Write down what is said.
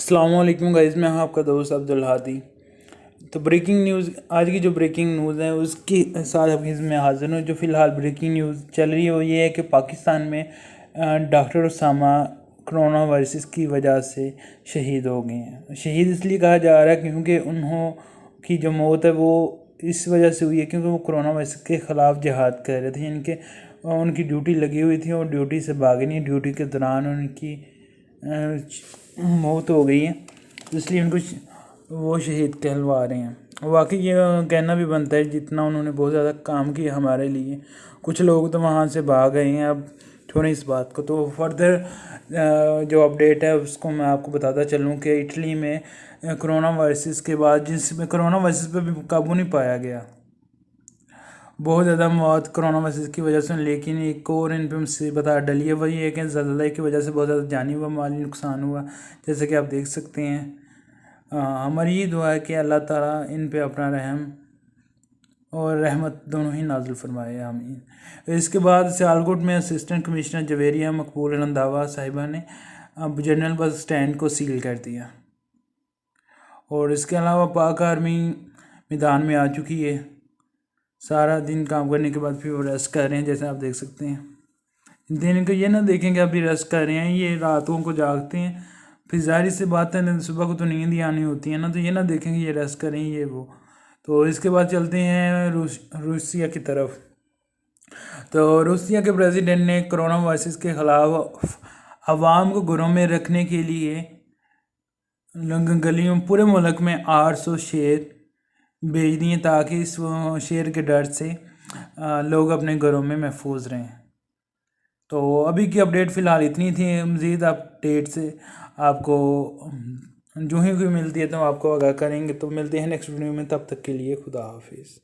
अस्सलाम वालेकुम गाइस, मैं हूं आपका दोस्त अब्दुल हादी। तो ब्रेकिंग न्यूज़, आज की जो ब्रेकिंग न्यूज़ है उसके साथ आपकी इसमें हाजिर हूँ। जो फ़िलहाल ब्रेकिंग न्यूज़ चल रही है वो ये है कि पाकिस्तान में डॉक्टर उसामा कोरोना वायरस की वजह से शहीद हो गए हैं। शहीद इसलिए कहा जा रहा है क्योंकि उन्हों की जो मौत है वो इस वजह से हुई है क्योंकि वो कोरोना वायरस के ख़िलाफ़ जिहाद कर रहे थे। यानी कि उनकी ड्यूटी लगी हुई थी और ड्यूटी से भागे नहीं, ड्यूटी के दौरान उनकी मौत हो गई है, इसलिए उनको वो शहीद कहलवा रहे हैं। वाकई ये कहना भी बनता है, जितना उन्होंने बहुत ज़्यादा काम किया हमारे लिए। कुछ लोग तो वहाँ से भाग गए हैं। अब छोड़ें इस बात को, तो फर्दर जो अपडेट है उसको मैं आपको बताता चलूँ कि इटली में कोरोना वायरस के बाद, जिसमें कोरोना वायरस पर भी काबू नहीं पाया गया, बहुत ज़्यादा मौत कोरोना वायरस की वजह से। लेकिन एक और इन पर मुसीबत आ डली है, वही है कि ज़लज़ले की वजह से बहुत ज़्यादा जानी व माली नुकसान हुआ, जैसे कि आप देख सकते हैं। हमारी ये दुआ है कि अल्लाह ताला इन पे अपना रहम और रहमत दोनों ही नाज़िल फरमाए, आमीन। इसके बाद सियालकोट में असिस्टेंट कमिश्नर जवेरिया मकबूल रंधावा साहिबा ने अब जनरल बस स्टैंड को सील कर दिया। और इसके अलावा पाक आर्मी मैदान में आ चुकी है। सारा दिन काम करने के बाद फिर वो रेस्ट कर रहे हैं, जैसे आप देख सकते हैं। दिन को ये ना देखें कि अभी रेस्ट कर रहे हैं, ये रातों को जागते हैं। फिर जाहिर सी बात है, सुबह को तो नींद ही आनी होती है ना, तो ये ना देखें कि ये रेस्ट करें ये वो। तो इसके बाद चलते हैं रूसिया की तरफ। तो रूसिया के प्रेसिडेंट ने कोरोना वायरस के ख़िलाफ़ आवाम को घरों में रखने के लिए गलियों पूरे मुल्क में 800 शेर भेज दिए, ताकि इस शेर के डर से लोग अपने घरों में महफूज रहें। तो अभी की अपडेट फ़िलहाल इतनी थी। मज़ीद अपडेट से आपको जो ही कोई मिलती है तो आपको आगाह करेंगे। तो मिलते हैं नेक्स्ट वीडियो में, तब तक के लिए खुदा हाफिज़।